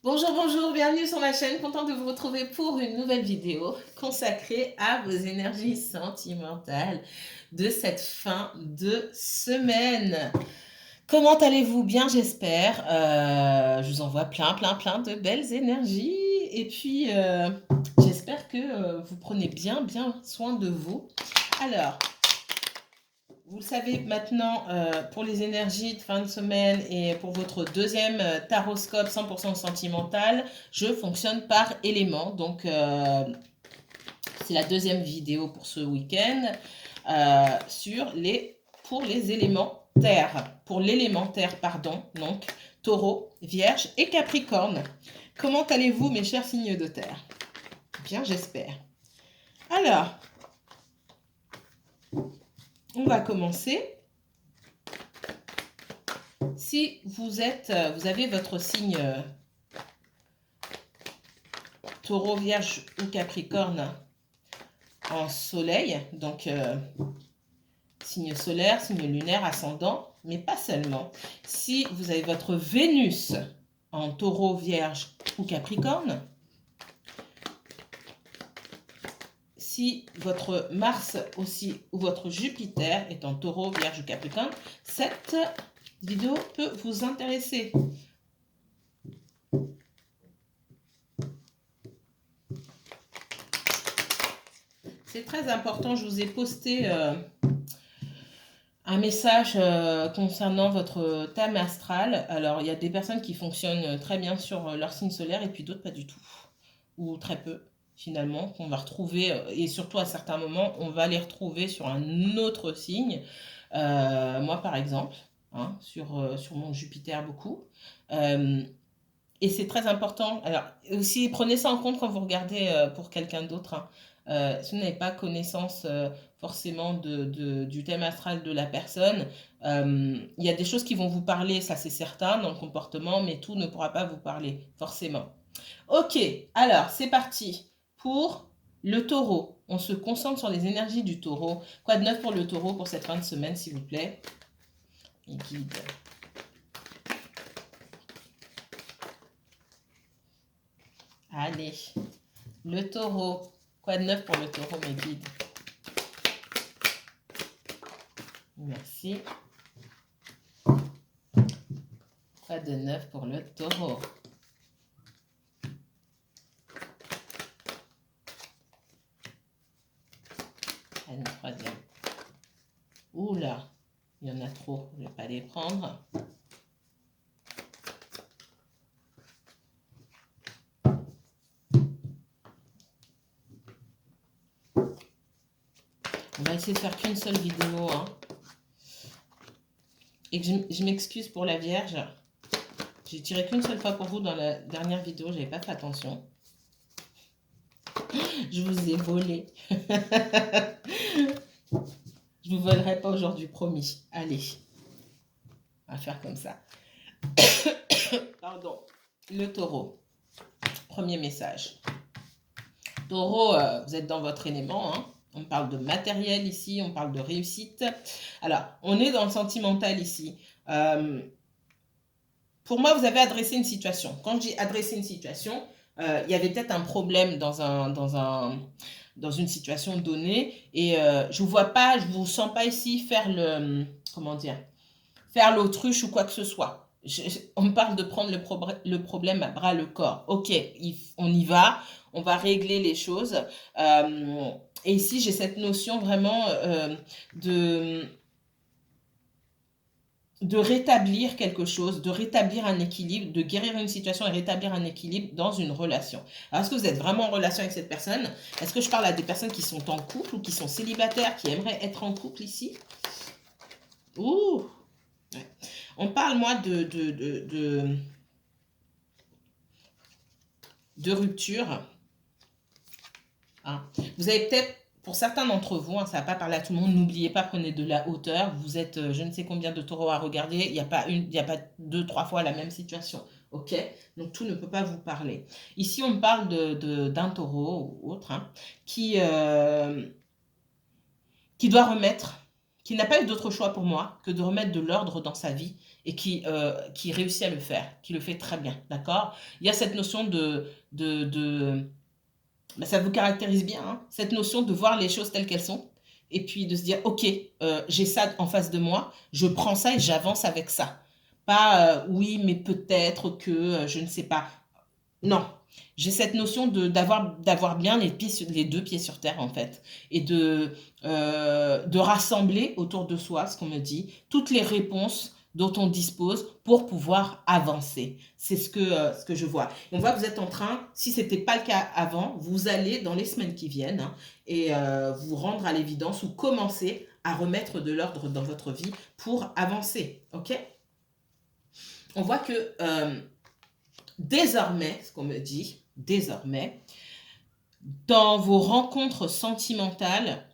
Bonjour, bonjour, bienvenue sur ma chaîne, content de vous retrouver pour une nouvelle vidéo consacrée à vos énergies sentimentales de cette fin de semaine. Comment allez-vous? Bien, j'espère. Je vous envoie plein de belles énergies et puis j'espère que vous prenez bien soin de vous. Alors, vous le savez maintenant, pour les énergies de fin de semaine et pour votre deuxième taroscope 100% sentimental, je fonctionne par éléments. Donc, c'est la deuxième vidéo pour ce week-end pour les éléments terre. Pour l'élémentaire, pardon, donc Taureau, Vierge et Capricorne. Comment allez-vous, mes chers signes de terre? Bien, j'espère. Alors, on va commencer. Si vous avez votre signe Taureau, Vierge ou Capricorne en soleil, donc signe solaire, signe lunaire, ascendant, mais pas seulement. Si vous avez votre Vénus en Taureau, Vierge ou Capricorne, si votre Mars aussi ou votre Jupiter est en Taureau, Vierge ou Capricorne, cette vidéo peut vous intéresser. C'est très important, je vous ai posté un message concernant votre thème astral. Alors, il y a des personnes qui fonctionnent très bien sur leur signe solaire et puis d'autres pas du tout, ou très peu finalement, qu'on va retrouver, et surtout à certains moments, on va les retrouver sur un autre signe. Moi, par exemple, hein, sur mon Jupiter beaucoup. Et c'est très important. Alors, aussi, prenez ça en compte quand vous regardez pour quelqu'un d'autre. Hein. Si vous n'avez pas connaissance forcément du thème astral de la personne, il y a des choses qui vont vous parler, ça c'est certain, dans le comportement, mais tout ne pourra pas vous parler, forcément. Ok, alors c'est parti pour le taureau. On se concentre sur les énergies du taureau. Quoi de neuf pour le taureau pour cette fin de semaine, s'il vous plaît? Et guide. Allez, le taureau. Quoi de neuf pour le taureau, mes guides? Merci. Quoi de neuf pour le taureau? Allez, une troisième. Oula, il y en a trop, je ne vais pas les prendre. On va essayer de faire qu'une seule vidéo. Hein. Et que je m'excuse pour la Vierge. J'ai tiré qu'une seule fois pour vous dans la dernière vidéo, j'avais pas fait attention. Je vous ai volé. Je vous volerai pas aujourd'hui, promis. Allez, on va faire comme ça. Pardon. Le taureau. Premier message. Taureau, vous êtes dans votre élément. Hein. On parle de matériel ici, on parle de réussite. Alors, on est dans le sentimental ici. Pour moi, vous avez adressé une situation. Quand je dis adresser une situation, il y avait peut-être un problème dans une situation donnée. Et je ne vous sens pas ici faire faire l'autruche ou quoi que ce soit. On parle de prendre le problème à bras le corps. Ok, on y va, on va régler les choses. Et ici, j'ai cette notion vraiment de rétablir quelque chose, de rétablir un équilibre, de guérir une situation et rétablir un équilibre dans une relation. Alors, est-ce que vous êtes vraiment en relation avec cette personne? Est-ce que je parle à des personnes qui sont en couple ou qui sont célibataires, qui aimeraient être en couple ici? Ouh! Ouais. On parle, moi, de rupture. Hein. Vous avez peut-être, pour certains d'entre vous, hein, ça ne va pas parler à tout le monde, n'oubliez pas, prenez de la hauteur. Vous êtes je ne sais combien de taureaux à regarder, il n'y a pas deux, trois fois la même situation. Ok? Donc tout ne peut pas vous parler. Ici, on parle d'un taureau ou autre hein, qui doit remettre, qui n'a pas eu d'autre choix pour moi que de remettre de l'ordre dans sa vie et qui réussit à le faire, qui le fait très bien, d'accord? Il y a cette notion ben, ça vous caractérise bien, hein, cette notion de voir les choses telles qu'elles sont, et puis de se dire, ok, j'ai ça en face de moi, je prends ça et j'avance avec ça. Pas, oui, mais peut-être que, je ne sais pas. Non, j'ai cette notion d'avoir bien les deux pieds sur terre, en fait, et de rassembler autour de soi, ce qu'on me dit, toutes les réponses dont on dispose pour pouvoir avancer. C'est ce que je vois. On voit que vous êtes en train, si ce n'était pas le cas avant, vous allez dans les semaines qui viennent, hein, et vous rendre à l'évidence ou commencer à remettre de l'ordre dans votre vie pour avancer. Ok? On voit que désormais, ce qu'on me dit, désormais, dans vos rencontres sentimentales,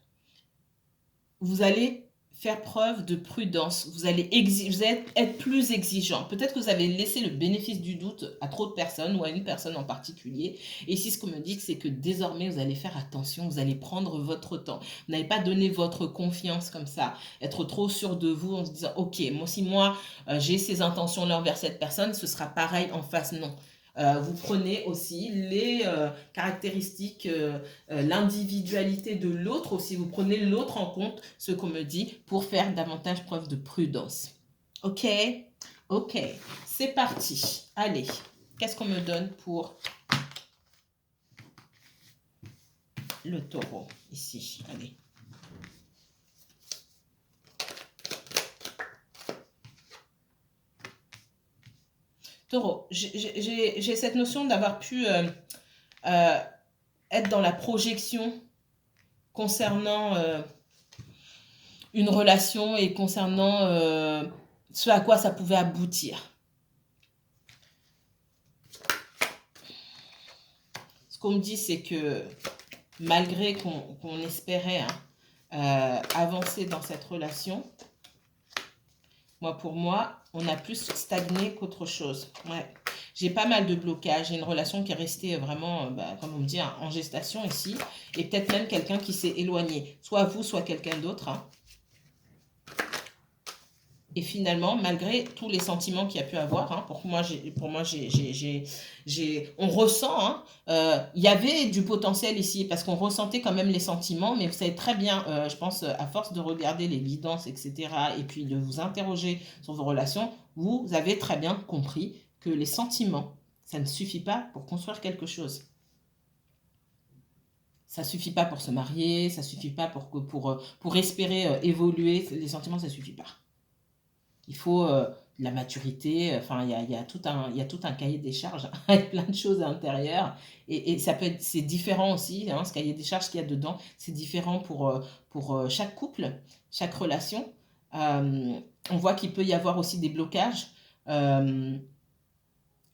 vous allez faire preuve de prudence, vous allez être plus exigeant. Peut-être que vous avez laissé le bénéfice du doute à trop de personnes ou à une personne en particulier. Et ici, ce qu'on me dit, c'est que désormais, vous allez faire attention, vous allez prendre votre temps. Vous n'allez pas donner votre confiance comme ça, être trop sûr de vous en se disant, ok, moi, si moi, j'ai ces intentions-là envers cette personne, ce sera pareil en face, non. Vous prenez aussi les caractéristiques, l'individualité de l'autre aussi. Vous prenez l'autre en compte, ce qu'on me dit, pour faire davantage preuve de prudence. Ok? Ok. C'est parti. Allez. Qu'est-ce qu'on me donne pour le taureau ici? Allez. Taureau, j'ai cette notion d'avoir pu être dans la projection concernant une relation et concernant ce à quoi ça pouvait aboutir. Ce qu'on me dit, c'est que malgré qu'on espérait avancer dans cette relation, pour moi, on a plus stagné qu'autre chose. Ouais. J'ai pas mal de blocages. J'ai une relation qui est restée vraiment, comme on me dit, en gestation ici. Et peut-être même quelqu'un qui s'est éloigné. Soit vous, soit quelqu'un d'autre. Hein. Et finalement, malgré tous les sentiments qu'il y a pu avoir, hein, on ressent, hein, il y avait du potentiel ici, parce qu'on ressentait quand même les sentiments, mais vous savez très bien, je pense, à force de regarder les guidances, etc., et puis de vous interroger sur vos relations, vous avez très bien compris que les sentiments, ça ne suffit pas pour construire quelque chose. Ça ne suffit pas pour se marier, ça ne suffit pas pour espérer évoluer, les sentiments, ça ne suffit pas. Il faut de la maturité, enfin, il y a tout un cahier des charges avec plein de choses à l'intérieur. Et ça peut être, c'est différent aussi, hein, ce cahier des charges qu'il y a dedans, c'est différent pour chaque couple, chaque relation. On voit qu'il peut y avoir aussi des blocages.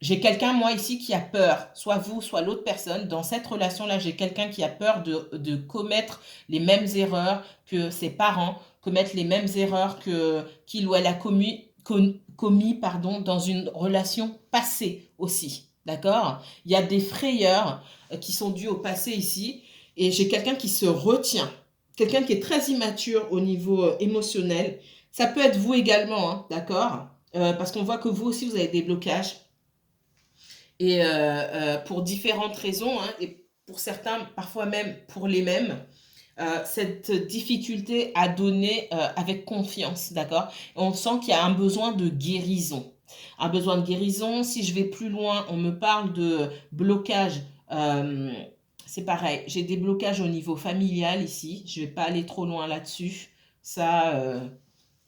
J'ai quelqu'un, moi, ici, qui a peur, soit vous, soit l'autre personne. Dans cette relation-là, j'ai quelqu'un qui a peur de commettre les mêmes erreurs que ses parents, commettre les mêmes erreurs qu'il ou elle a commis dans une relation passée aussi. D'accord? Il y a des frayeurs qui sont dues au passé ici. Et j'ai quelqu'un qui se retient. Quelqu'un qui est très immature au niveau émotionnel. Ça peut être vous également, hein, d'accord? Parce qu'on voit que vous aussi, vous avez des blocages. Et pour différentes raisons, hein, et pour certains, parfois même pour les mêmes, cette difficulté à donner avec confiance, d'accord? On sent qu'il y a un besoin de guérison. Un besoin de guérison, si je vais plus loin, on me parle de blocage. C'est pareil, j'ai des blocages au niveau familial ici. Je ne vais pas aller trop loin là-dessus. Ça,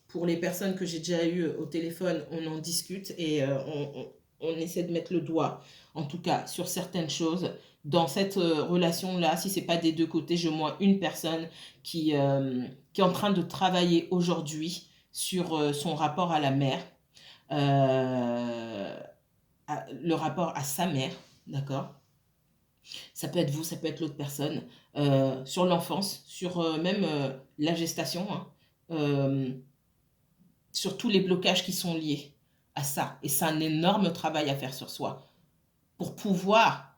pour les personnes que j'ai déjà eues au téléphone, on en discute et on essaie de mettre le doigt, en tout cas, sur certaines choses. Dans cette relation-là, si ce n'est pas des deux côtés, j'ai au moins une personne qui est en train de travailler aujourd'hui sur son rapport à la mère, le rapport à sa mère, d'accord? Ça peut être vous, ça peut être l'autre personne, sur l'enfance, sur même la gestation, hein, sur tous les blocages qui sont liés à ça. Et c'est un énorme travail à faire sur soi pour pouvoir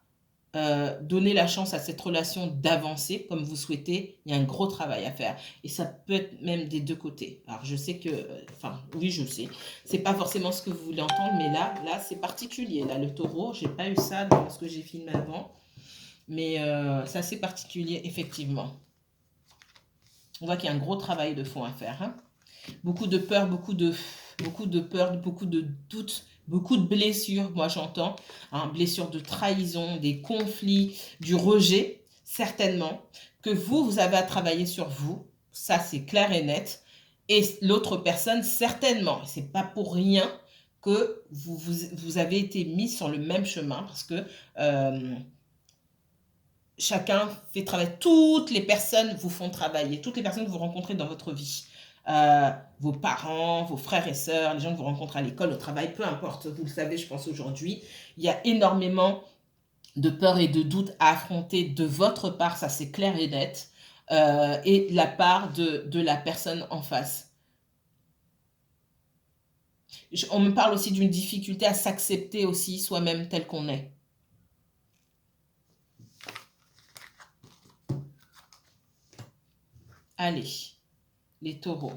donner la chance à cette relation d'avancer comme vous souhaitez, il y a un gros travail à faire. Et ça peut être même des deux côtés. Alors je sais que, enfin oui je sais, c'est pas forcément ce que vous voulez entendre, mais là c'est particulier. Là le taureau, j'ai pas eu ça dans ce que j'ai filmé avant, mais c'est assez particulier effectivement. On voit qu'il y a un gros travail de fond à faire. Hein. Beaucoup de peur, peur, beaucoup de doutes, beaucoup de blessures, moi j'entends, hein, blessures de trahison, des conflits, du rejet, certainement, que vous avez à travailler sur vous, ça c'est clair et net, et l'autre personne, certainement, c'est pas pour rien que vous avez été mis sur le même chemin, parce que chacun fait travailler, toutes les personnes vous font travailler, toutes les personnes que vous rencontrez dans votre vie. Vos parents, vos frères et sœurs, les gens que vous rencontrez à l'école, au travail, peu importe, vous le savez, je pense aujourd'hui, il y a énormément de peur et de doute à affronter de votre part, ça c'est clair et net, et de la part de la personne en face. On me parle aussi d'une difficulté à s'accepter aussi soi-même tel qu'on est. Allez, les taureaux.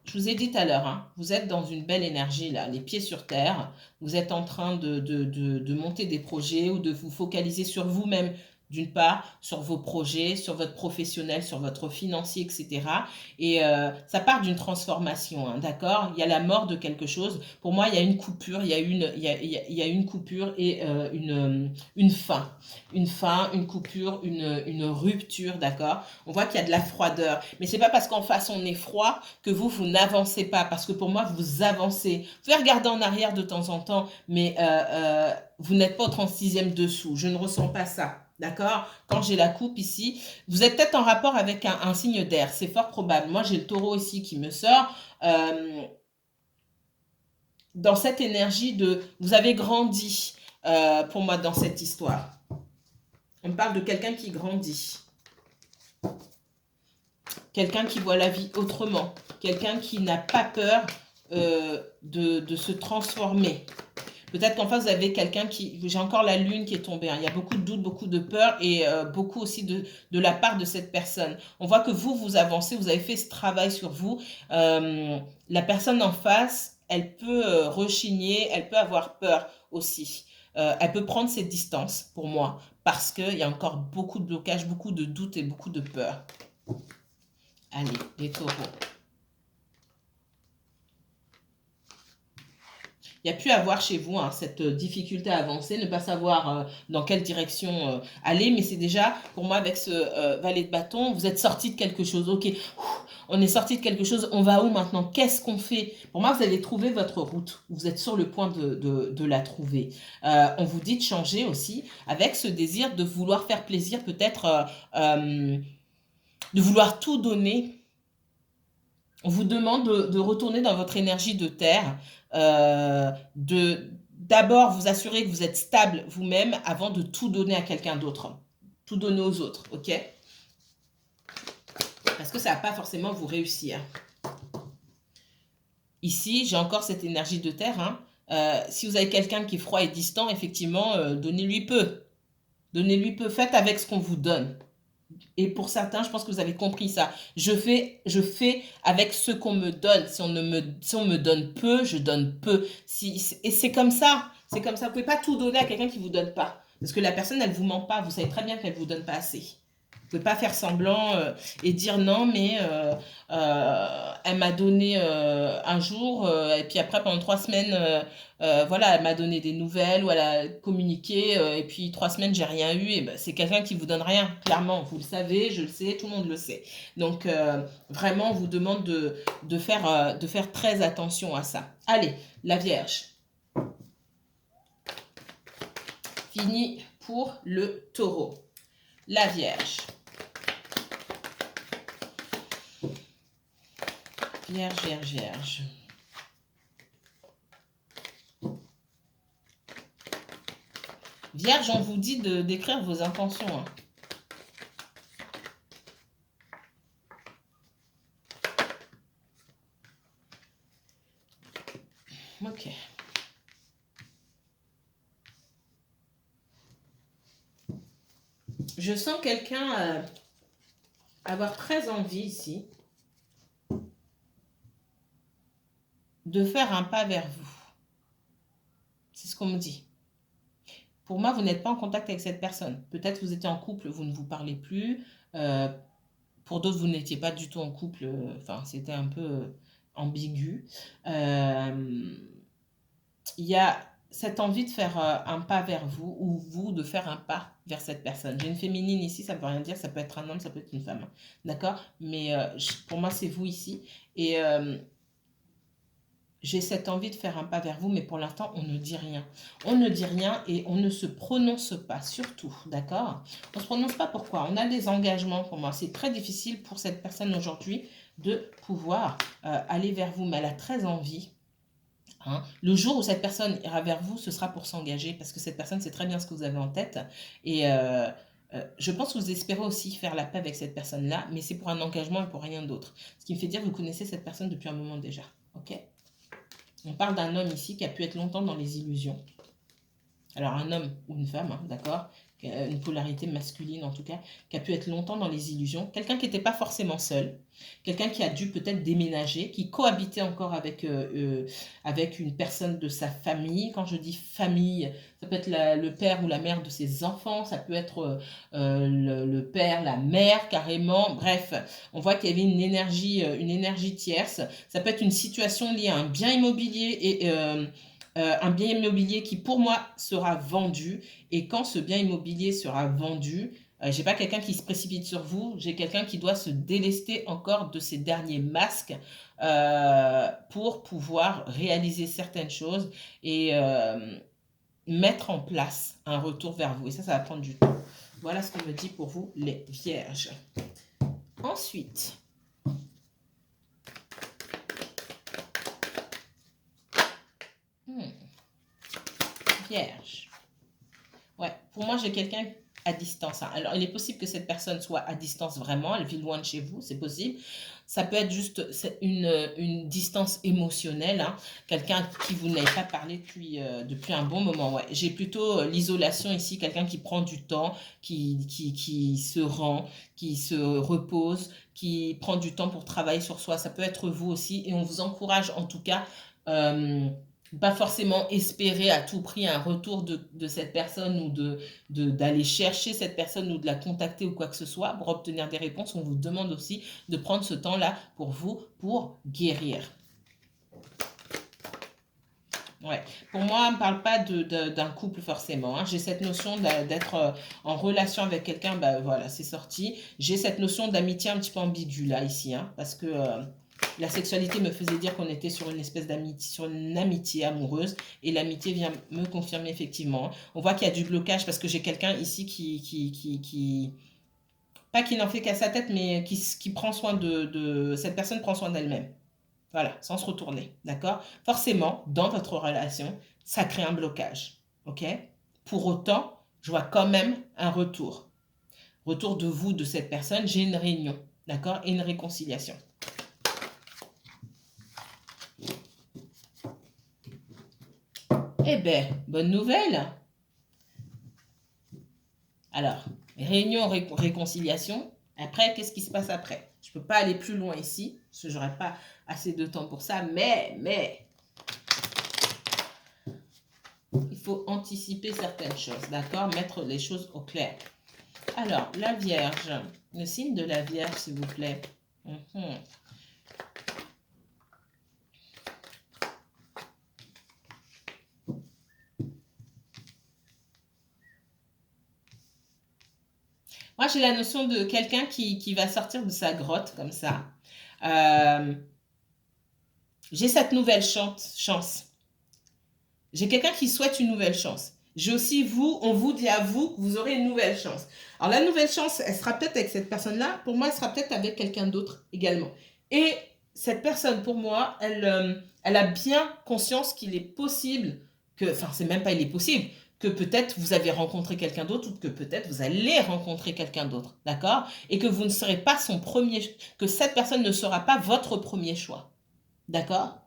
Je vous ai dit tout à l'heure, hein, vous êtes dans une belle énergie, là, les pieds sur terre. Vous êtes en train de monter des projets ou de vous focaliser sur vous-même, d'une part, sur vos projets, sur votre professionnel, sur votre financier, etc. Et ça part d'une transformation, hein, d'accord? Il y a la mort de quelque chose. Pour moi, il y a une coupure, il y a une coupure et une fin. Une coupure, une rupture, d'accord? On voit qu'il y a de la froideur. Mais c'est pas parce qu'en face on est froid que vous n'avancez pas. Parce que pour moi, vous avancez. Vous pouvez regarder en arrière de temps en temps, mais vous n'êtes pas au 36e dessous. Je ne ressens pas ça. D'accord? Quand j'ai la coupe ici, vous êtes peut-être en rapport avec un signe d'air. C'est fort probable. Moi, j'ai le taureau ici qui me sort. Dans cette énergie de... Vous avez grandi pour moi dans cette histoire. On parle de quelqu'un qui grandit. Quelqu'un qui voit la vie autrement. Quelqu'un qui n'a pas peur de se transformer. Peut-être qu'en face, vous avez quelqu'un qui... J'ai encore la lune qui est tombée. Hein. Il y a beaucoup de doutes, beaucoup de peur et beaucoup aussi de la part de cette personne. On voit que vous avancez, vous avez fait ce travail sur vous. La personne en face, elle peut rechigner, elle peut avoir peur aussi. Elle peut prendre ses distances, pour moi, parce qu'il y a encore beaucoup de blocages, beaucoup de doutes et beaucoup de peur. Allez, les taureaux. Il y a pu avoir chez vous hein, cette difficulté à avancer, ne pas savoir dans quelle direction aller, mais c'est déjà, pour moi, avec ce valet de bâton, vous êtes sorti de quelque chose. Ok, on est sorti de quelque chose, on va où maintenant? Qu'est-ce qu'on fait? Pour moi, vous avez trouvé votre route, vous êtes sur le point de la trouver. On vous dit de changer aussi, avec ce désir de vouloir faire plaisir, peut-être de vouloir tout donner. On vous demande de retourner dans votre énergie de terre, de d'abord vous assurer que vous êtes stable vous-même avant de tout donner à quelqu'un d'autre. Tout donner aux autres, ok? Parce que ça ne va pas forcément vous réussir. Ici, j'ai encore cette énergie de terre. Hein. Si vous avez quelqu'un qui est froid et distant, effectivement, donnez-lui peu. Donnez-lui peu. Faites avec ce qu'on vous donne. Et pour certains, je pense que vous avez compris ça. Je fais avec ce qu'on me donne. Si on me donne peu, je donne peu. Et c'est comme ça. C'est comme ça. Vous ne pouvez pas tout donner à quelqu'un qui ne vous donne pas. Parce que la personne, elle ne vous ment pas. Vous savez très bien qu'elle ne vous donne pas assez. Vous ne pouvez pas faire semblant et dire non, mais elle m'a donné un jour, et puis après, pendant 3 semaines, voilà, elle m'a donné des nouvelles ou elle a communiqué, et puis 3 semaines, j'ai rien eu. Et ben, c'est quelqu'un qui vous donne rien, clairement. Vous le savez, je le sais, tout le monde le sait. Donc, vraiment, on vous demande de faire très attention à ça. Allez, la Vierge. Fini pour le taureau. La Vierge. Vierge, Vierge, Vierge. Vierge, on vous dit d'écrire vos intentions. Hein. Ok. Je sens quelqu'un avoir très envie ici de faire un pas vers vous. C'est ce qu'on me dit. Pour moi, vous n'êtes pas en contact avec cette personne. Peut-être vous étiez en couple, vous ne vous parlez plus. Pour d'autres, vous n'étiez pas du tout en couple. Enfin, c'était un peu ambigu. Il y a cette envie de faire un pas vers vous ou vous de faire un pas vers cette personne. J'ai une féminine ici, ça ne veut rien dire, ça peut être un homme, ça peut être une femme. D'accord? Mais pour moi, c'est vous ici. Et j'ai cette envie de faire un pas vers vous, mais pour l'instant, on ne dit rien. On ne dit rien et on ne se prononce pas, surtout, d'accord? On ne se prononce pas pourquoi? On a des engagements pour moi. C'est très difficile pour cette personne aujourd'hui de pouvoir aller vers vous, mais elle a très envie. Hein. Le jour où cette personne ira vers vous, ce sera pour s'engager, parce que cette personne sait très bien ce que vous avez en tête. Et je pense que vous espérez aussi faire la paix avec cette personne-là, mais c'est pour un engagement et pour rien d'autre. Ce qui me fait dire que vous connaissez cette personne depuis un moment déjà. Ok? On parle d'un homme ici qui a pu être longtemps dans les illusions. Alors un homme ou une femme, hein, d'accord, une polarité masculine en tout cas, qui a pu être longtemps dans les illusions, quelqu'un qui n'était pas forcément seul, quelqu'un qui a dû peut-être déménager, qui cohabitait encore avec une personne de sa famille. Quand je dis famille, ça peut être le père ou la mère de ses enfants, ça peut être le père, la mère carrément, bref, on voit qu'il y avait une énergie tierce, ça peut être une situation liée à un bien immobilier et un bien immobilier qui pour moi sera vendu, et quand ce bien immobilier sera vendu, j'ai pas quelqu'un qui se précipite sur vous, j'ai quelqu'un qui doit se délester encore de ses derniers masques pour pouvoir réaliser certaines choses et mettre en place un retour vers vous, et ça va prendre du temps. Voilà ce qu'on me dit pour vous les vierges. Ensuite, vierge. Ouais, pour moi, j'ai quelqu'un à distance. Hein. Alors, il est possible que cette personne soit à distance vraiment, elle vit loin de chez vous, c'est possible. Ça peut être juste une distance émotionnelle, hein. Quelqu'un qui vous n'avez pas parlé depuis un bon moment. Ouais. J'ai plutôt l'isolation ici, quelqu'un qui prend du temps, qui se rend, qui se repose, qui prend du temps pour travailler sur soi. Ça peut être vous aussi, et on vous encourage en tout cas. Pas forcément espérer à tout prix un retour de cette personne ou d'aller chercher cette personne ou de la contacter ou quoi que ce soit pour obtenir des réponses. On vous demande aussi de prendre ce temps-là pour vous, pour guérir. Ouais. Pour moi, on ne parle pas d'un couple forcément. Hein. J'ai cette notion d'être en relation avec quelqu'un, bah, voilà, c'est sorti. J'ai cette notion d'amitié un petit peu ambiguë là, ici, hein, parce que la sexualité me faisait dire qu'on était sur une espèce d'amitié, sur une amitié amoureuse, et l'amitié vient me confirmer effectivement. On voit qu'il y a du blocage parce que j'ai quelqu'un ici pas qui n'en fait qu'à sa tête, mais qui prend soin cette personne prend soin d'elle-même. Voilà, sans se retourner, d'accord? Forcément, dans votre relation, ça crée un blocage, ok? Pour autant, je vois quand même un retour. Retour de vous, de cette personne, j'ai une réunion, d'accord? Et une réconciliation. Eh bien, bonne nouvelle. Alors, réunion, réconciliation. Après, qu'est-ce qui se passe après? Je ne peux pas aller plus loin ici, parce que je n'aurai pas assez de temps pour ça, mais, il faut anticiper certaines choses, d'accord? Mettre les choses au clair. Alors, la Vierge, le signe de la Vierge, s'il vous plaît. Moi, j'ai la notion de quelqu'un qui va sortir de sa grotte, comme ça. J'ai cette nouvelle chance. J'ai quelqu'un qui souhaite une nouvelle chance. J'ai aussi on vous dit à vous que vous aurez une nouvelle chance. Alors, la nouvelle chance, elle sera peut-être avec cette personne-là. Pour moi, elle sera peut-être avec quelqu'un d'autre également. Et cette personne, pour moi, elle a bien conscience qu'il est possible enfin, c'est même pas il est possible, que peut-être vous avez rencontré quelqu'un d'autre ou que peut-être vous allez rencontrer quelqu'un d'autre, d'accord? Et que vous ne serez pas que cette personne ne sera pas votre premier choix, d'accord?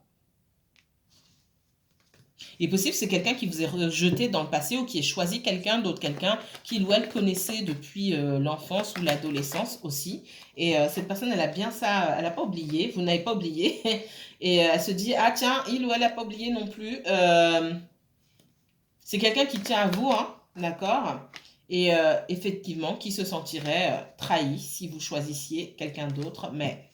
Il est possible que c'est quelqu'un qui vous ait rejeté dans le passé ou qui ait choisi quelqu'un d'autre, quelqu'un qu'il ou elle connaissait depuis l'enfance ou l'adolescence aussi. Et cette personne, elle a bien ça, elle n'a pas oublié, vous n'avez pas oublié. Et elle se dit, ah tiens, il ou elle n'a pas oublié non plus. C'est quelqu'un qui tient à vous, hein, d'accord? Et effectivement, qui se sentirait trahi si vous choisissiez quelqu'un d'autre, mais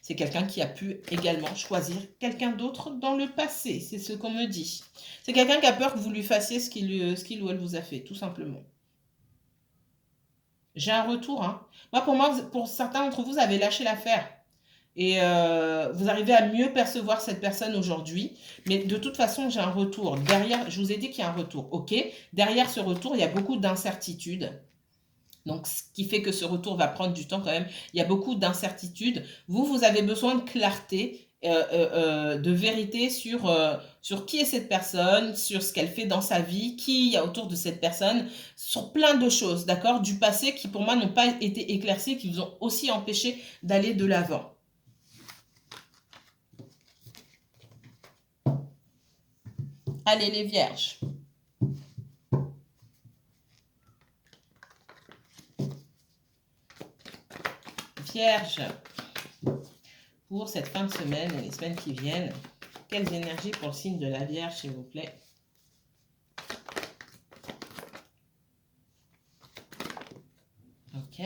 c'est quelqu'un qui a pu également choisir quelqu'un d'autre dans le passé. C'est ce qu'on me dit. C'est quelqu'un qui a peur que vous lui fassiez ce qu'il ou elle vous a fait, tout simplement. J'ai un retour. Hein. Moi, pour certains d'entre vous, vous avez lâché l'affaire. Et vous arrivez à mieux percevoir cette personne aujourd'hui. Mais de toute façon, j'ai un retour. Derrière, je vous ai dit qu'il y a un retour. OK. Derrière ce retour, il y a beaucoup d'incertitudes. Donc, ce qui fait que ce retour va prendre du temps quand même. Il y a beaucoup d'incertitudes. Vous avez besoin de clarté, de vérité sur qui est cette personne, sur ce qu'elle fait dans sa vie, qui il y a autour de cette personne, sur plein de choses, d'accord, du passé qui pour moi n'ont pas été éclaircies, qui vous ont aussi empêché d'aller de l'avant. Allez les vierges. Vierge, pour cette fin de semaine et les semaines qui viennent, quelles énergies pour le signe de la Vierge, s'il vous plaît? Ok.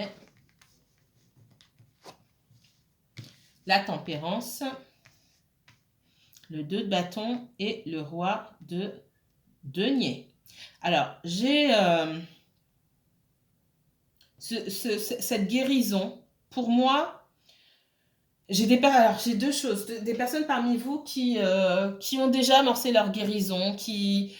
La tempérance, le 2 de bâton et le roi de denier. Alors, j'ai cette guérison, pour moi, j'ai deux choses. Des personnes parmi vous qui ont déjà amorcé leur guérison, qui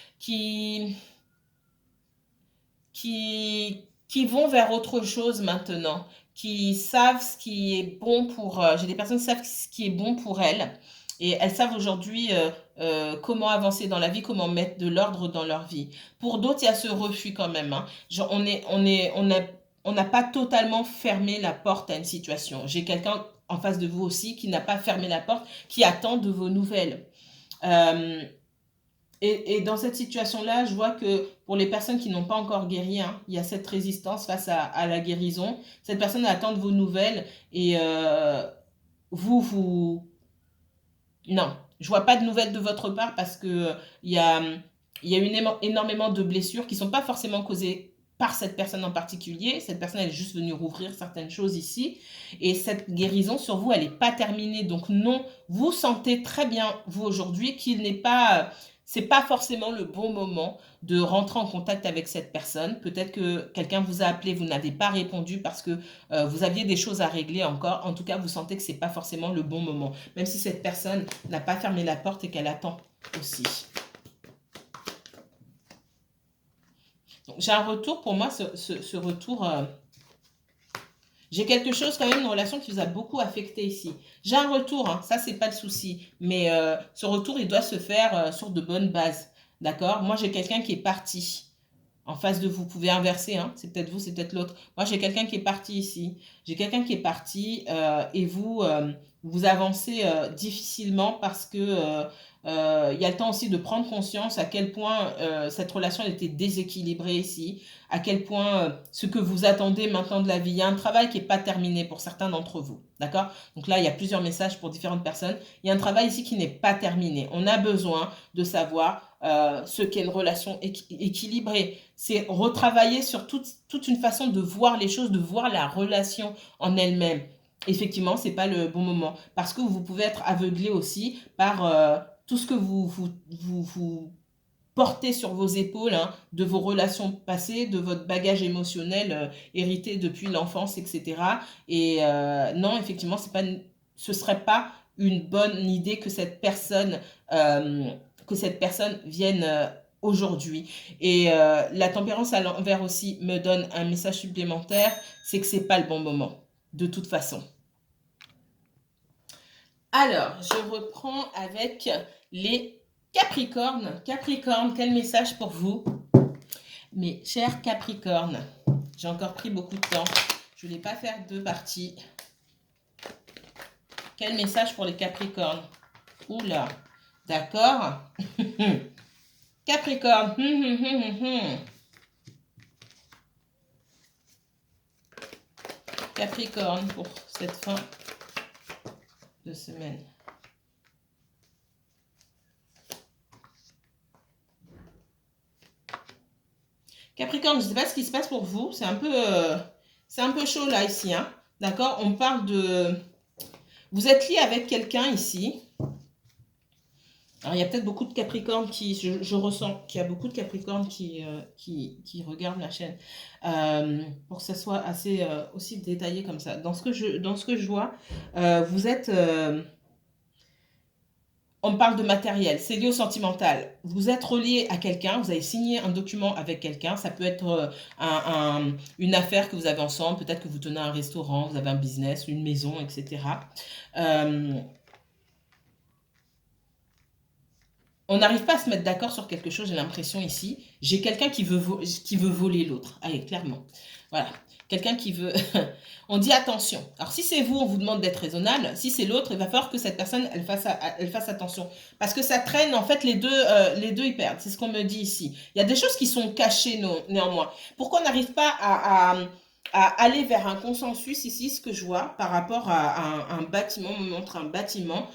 vont vers autre chose maintenant, qui savent ce qui est bon pour... j'ai des personnes qui savent ce qui est bon pour elles. Et elles savent aujourd'hui comment avancer dans la vie, comment mettre de l'ordre dans leur vie. Pour d'autres, il y a ce refus quand même. Hein. Genre, on n'a pas totalement fermé la porte à une situation. J'ai quelqu'un en face de vous aussi qui n'a pas fermé la porte, qui attend de vos nouvelles. Et dans cette situation-là, je vois que pour les personnes qui n'ont pas encore guéri, hein, il y a cette résistance face à la guérison. Cette personne attend de vos nouvelles et vous... Non, je vois pas de nouvelles de votre part parce que il y a énormément de blessures qui sont pas forcément causées par cette personne en particulier. Cette personne, elle est juste venue rouvrir certaines choses ici. Et cette guérison sur vous, elle n'est pas terminée. Donc non, vous sentez très bien, vous aujourd'hui, qu'il n'est pas... c'est pas forcément le bon moment de rentrer en contact avec cette personne. Peut-être que quelqu'un vous a appelé, vous n'avez pas répondu parce que vous aviez des choses à régler encore. En tout cas, vous sentez que c'est pas forcément le bon moment. Même si cette personne n'a pas fermé la porte et qu'elle attend aussi. J'ai un retour, pour moi, ce retour... j'ai quelque chose quand même, une relation qui vous a beaucoup affecté ici. J'ai un retour, hein, ça c'est pas le souci. Mais ce retour, il doit se faire sur de bonnes bases. D'accord? Moi, j'ai quelqu'un qui est parti. En face de vous, vous pouvez inverser, hein, c'est peut-être vous, c'est peut-être l'autre. Moi, j'ai quelqu'un qui est parti ici. J'ai quelqu'un qui est parti et vous avancez difficilement parce que il y a le temps aussi de prendre conscience à quel point cette relation était déséquilibrée ici, à quel point ce que vous attendez maintenant de la vie, il y a un travail qui n'est pas terminé pour certains d'entre vous, d'accord? Donc là, il y a plusieurs messages pour différentes personnes. Il y a un travail ici qui n'est pas terminé. On a besoin de savoir ce qu'est une relation équilibrée. C'est retravailler sur toute une façon de voir les choses, de voir la relation en elle-même. Effectivement, c'est pas le bon moment parce que vous pouvez être aveuglé aussi par tout ce que vous portez sur vos épaules, hein, de vos relations passées, de votre bagage émotionnel hérité depuis l'enfance, etc. Et non, effectivement, ce serait pas une bonne idée que cette personne vienne aujourd'hui. Et la tempérance à l'envers aussi me donne un message supplémentaire, c'est que c'est pas le bon moment, de toute façon. Alors, je reprends avec les Capricornes. Capricorne, quel message pour vous? Mes chers Capricornes, j'ai encore pris beaucoup de temps. Je ne voulais pas faire deux parties. Quel message pour les Capricornes? Oula, d'accord. Capricorne. Capricorne pour cette fin de semaine. Capricorne, je ne sais pas ce qui se passe pour vous. C'est un peu chaud là, ici. Hein. D'accord? On parle de... Vous êtes lié avec quelqu'un ici. Alors, il y a peut-être beaucoup de Capricornes qui... Je ressens qu'il y a beaucoup de Capricornes qui regardent la chaîne. Pour que ça soit assez aussi détaillé comme ça. Dans ce que je vois, vous êtes... on parle de matériel, c'est lié au sentimental. Vous êtes relié à quelqu'un, vous avez signé un document avec quelqu'un, ça peut être une affaire que vous avez ensemble, peut-être que vous tenez un restaurant, vous avez un business, une maison, etc. On n'arrive pas à se mettre d'accord sur quelque chose, j'ai l'impression ici. J'ai quelqu'un qui veut voler l'autre. Allez, clairement. Voilà. Quelqu'un qui veut... on dit attention. Alors, si c'est vous, on vous demande d'être raisonnable. Si c'est l'autre, il va falloir que cette personne, elle fasse attention. Parce que ça traîne, en fait, les deux ils perdent. C'est ce qu'on me dit ici. Il y a des choses qui sont cachées, néanmoins. Pourquoi on n'arrive pas à aller vers un consensus ici, ce que je vois, par rapport à un bâtiment, on me montre un bâtiment...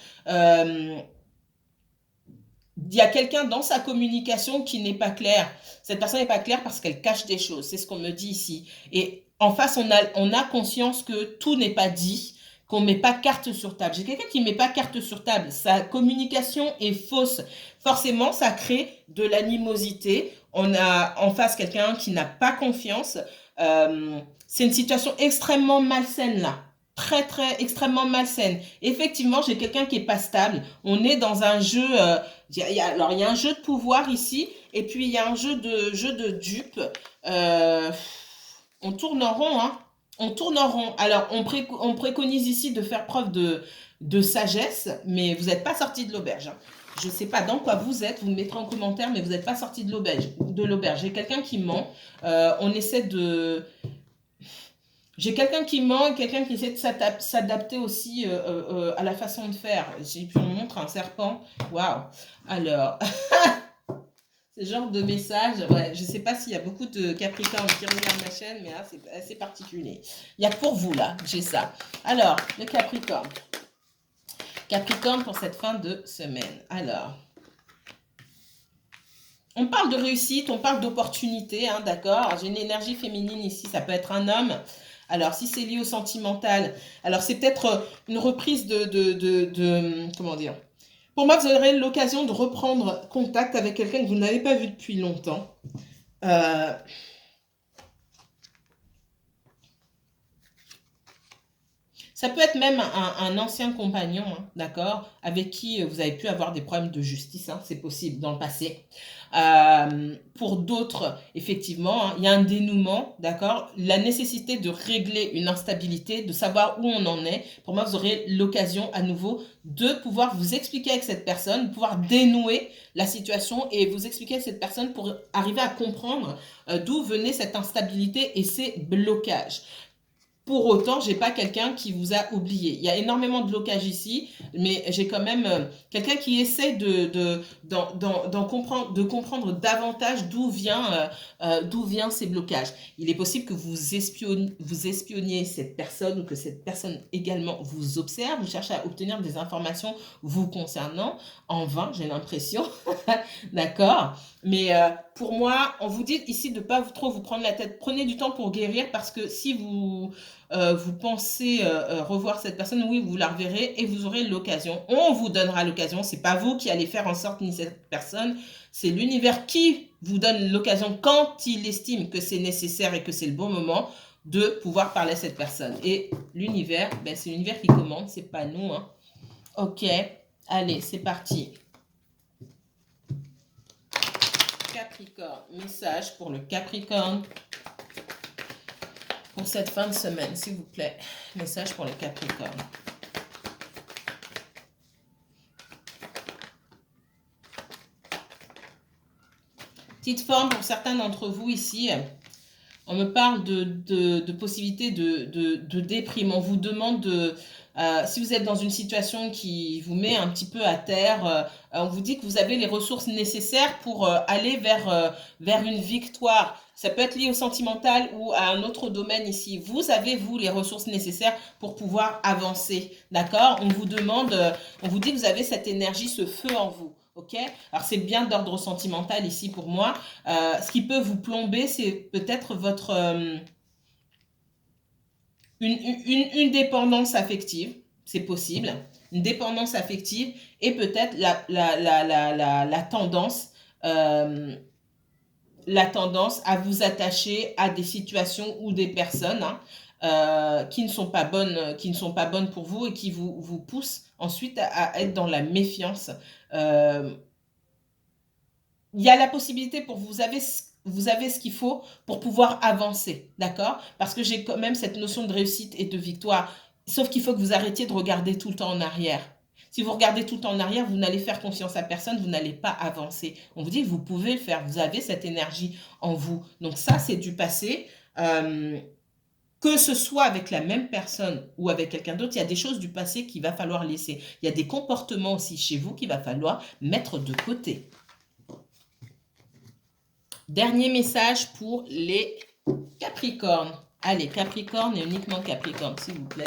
il y a quelqu'un dans sa communication qui n'est pas clair. Cette personne n'est pas claire parce qu'elle cache des choses. C'est ce qu'on me dit ici. Et en face, on a conscience que tout n'est pas dit, qu'on ne met pas carte sur table. J'ai quelqu'un qui ne met pas carte sur table. Sa communication est fausse. Forcément, ça crée de l'animosité. On a en face quelqu'un qui n'a pas confiance. C'est une situation extrêmement malsaine là. Très, très, extrêmement malsaine. Effectivement, j'ai quelqu'un qui n'est pas stable. On est dans un jeu... alors, il y a un jeu de pouvoir ici, et puis il y a un jeu de dupe. On tourne en rond, hein. On tourne en rond. Alors, on préconise ici de faire preuve de sagesse, mais vous n'êtes pas sorti de l'auberge. Hein. Je ne sais pas dans quoi vous êtes, vous me mettrez en commentaire, mais vous n'êtes pas sorti de l'auberge. J'ai quelqu'un qui ment. On essaie de... J'ai quelqu'un qui ment et quelqu'un qui essaie de s'adapter aussi à la façon de faire. Puis on montre un serpent. Waouh. Alors, ce genre de message, ouais, je ne sais pas s'il y a beaucoup de Capricornes qui regardent ma chaîne, mais là, c'est assez particulier. Il y a que pour vous, là, j'ai ça. Alors, le Capricorne. Capricorne pour cette fin de semaine. Alors, on parle de réussite, on parle d'opportunité, hein, d'accord? J'ai une énergie féminine ici, ça peut être un homme. Alors, si c'est lié au sentimental, alors c'est peut-être une reprise comment dire? Pour moi, vous aurez l'occasion de reprendre contact avec quelqu'un que vous n'avez pas vu depuis longtemps. Ça peut être même un ancien compagnon, hein, d'accord, avec qui vous avez pu avoir des problèmes de justice, hein, c'est possible dans le passé. Pour d'autres, effectivement, hein, il y a un dénouement, d'accord, la nécessité de régler une instabilité, de savoir où on en est. Pour moi, vous aurez l'occasion à nouveau de pouvoir vous expliquer avec cette personne, pouvoir dénouer la situation et vous expliquer à cette personne pour arriver à comprendre d'où venait cette instabilité et ces blocages. Pour autant, j'ai pas quelqu'un qui vous a oublié. Il y a énormément de blocages ici, mais j'ai quand même quelqu'un qui essaie de comprendre davantage d'où viennent ces blocages. Il est possible que vous espionniez cette personne ou que cette personne également vous observe, vous cherchez à obtenir des informations vous concernant en vain, j'ai l'impression. D'accord? Mais pour moi, on vous dit ici de ne pas trop vous prendre la tête. Prenez du temps pour guérir parce que si vous pensez revoir cette personne, oui, vous la reverrez et vous aurez l'occasion. On vous donnera l'occasion. C'est pas vous qui allez faire en sorte ni cette personne. C'est l'univers qui vous donne l'occasion quand il estime que c'est nécessaire et que c'est le bon moment de pouvoir parler à cette personne. Et l'univers, ben, c'est l'univers qui commande, c'est pas nous. Hein. Ok, allez, c'est parti. Capricorne, message pour le Capricorne pour cette fin de semaine, s'il vous plaît. Message pour le Capricorne. Petite forme pour certains d'entre vous ici. On me parle de possibilités de déprime. On vous demande si vous êtes dans une situation qui vous met un petit peu à terre, on vous dit que vous avez les ressources nécessaires pour aller vers une victoire. Ça peut être lié au sentimental ou à un autre domaine ici. Vous avez, vous, les ressources nécessaires pour pouvoir avancer. D'accord? On vous demande, on vous dit que vous avez cette énergie, ce feu en vous. Ok? Alors c'est bien d'ordre sentimental ici pour moi. Ce qui peut vous plomber, c'est peut-être votre une dépendance affective, c'est possible, une dépendance affective et peut-être euh, la tendance à vous attacher à des situations ou des personnes qui ne sont pas bonnes, pour vous et qui vous poussent ensuite à être dans la méfiance. Euh, il y a la possibilité pour vous avez ce qu'il faut pour pouvoir avancer, d'accord? Parce que j'ai quand même cette notion de réussite et de victoire. Sauf qu'il faut que vous arrêtiez de regarder tout le temps en arrière. Si vous regardez tout le temps en arrière, vous n'allez faire confiance à personne, vous n'allez pas avancer. On vous dit que vous pouvez le faire, vous avez cette énergie en vous. Donc ça, c'est du passé. Que ce soit avec la même personne ou avec quelqu'un d'autre, il y a des choses du passé qu'il va falloir laisser. Il y a des comportements aussi chez vous qu'il va falloir mettre de côté. Dernier message pour les Capricornes. Allez, Capricorne et uniquement Capricorne, s'il vous plaît.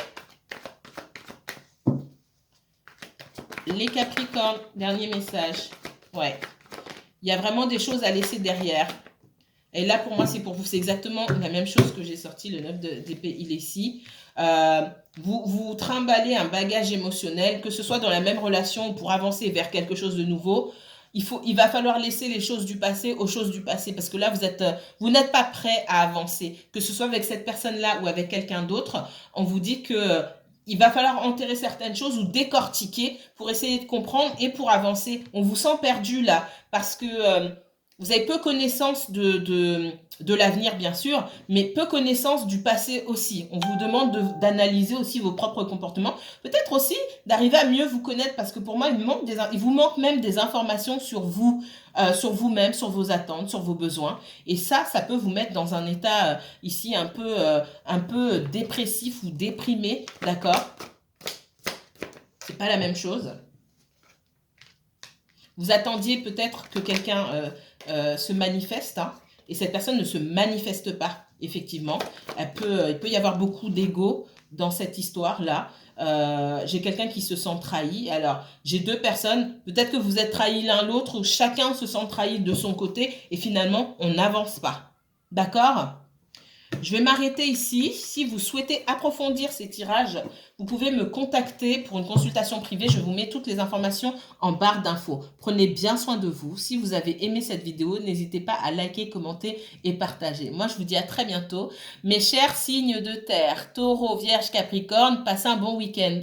Les Capricornes, dernier message. Ouais. Il y a vraiment des choses à laisser derrière. Et là, pour moi, c'est pour vous. C'est exactement la même chose que j'ai sorti, le 9 d'épée, il est ici. Vous trimballez un bagage émotionnel, que ce soit dans la même relation ou pour avancer vers quelque chose de nouveau. Il va falloir laisser les choses du passé aux choses du passé parce que là, vous n'êtes pas prêt à avancer. Que ce soit avec cette personne-là ou avec quelqu'un d'autre, on vous dit que il va falloir enterrer certaines choses ou décortiquer pour essayer de comprendre et pour avancer. On vous sent perdu là parce que vous avez peu connaissance de l'avenir, bien sûr, mais peu connaissance du passé aussi. On vous demande d'analyser aussi vos propres comportements. Peut-être aussi d'arriver à mieux vous connaître, parce que pour moi, il vous manque même des informations sur vous, sur vous-même, sur vos attentes, sur vos besoins. Et ça peut vous mettre dans un état ici un peu dépressif ou déprimé, d'accord? C'est pas la même chose. Vous attendiez peut-être que quelqu'un se manifeste, hein, et cette personne ne se manifeste pas, effectivement. Il peut y avoir beaucoup d'ego dans cette histoire-là. J'ai quelqu'un qui se sent trahi. Alors, j'ai deux personnes. Peut-être que vous êtes trahis l'un l'autre, ou chacun se sent trahi de son côté, et finalement, on n'avance pas. D'accord ? Je vais m'arrêter ici. Si vous souhaitez approfondir ces tirages, vous pouvez me contacter pour une consultation privée. Je vous mets toutes les informations en barre d'infos. Prenez bien soin de vous. Si vous avez aimé cette vidéo, n'hésitez pas à liker, commenter et partager. Moi, je vous dis à très bientôt. Mes chers signes de terre, Taureau, Vierge, Capricorne, passez un bon week-end.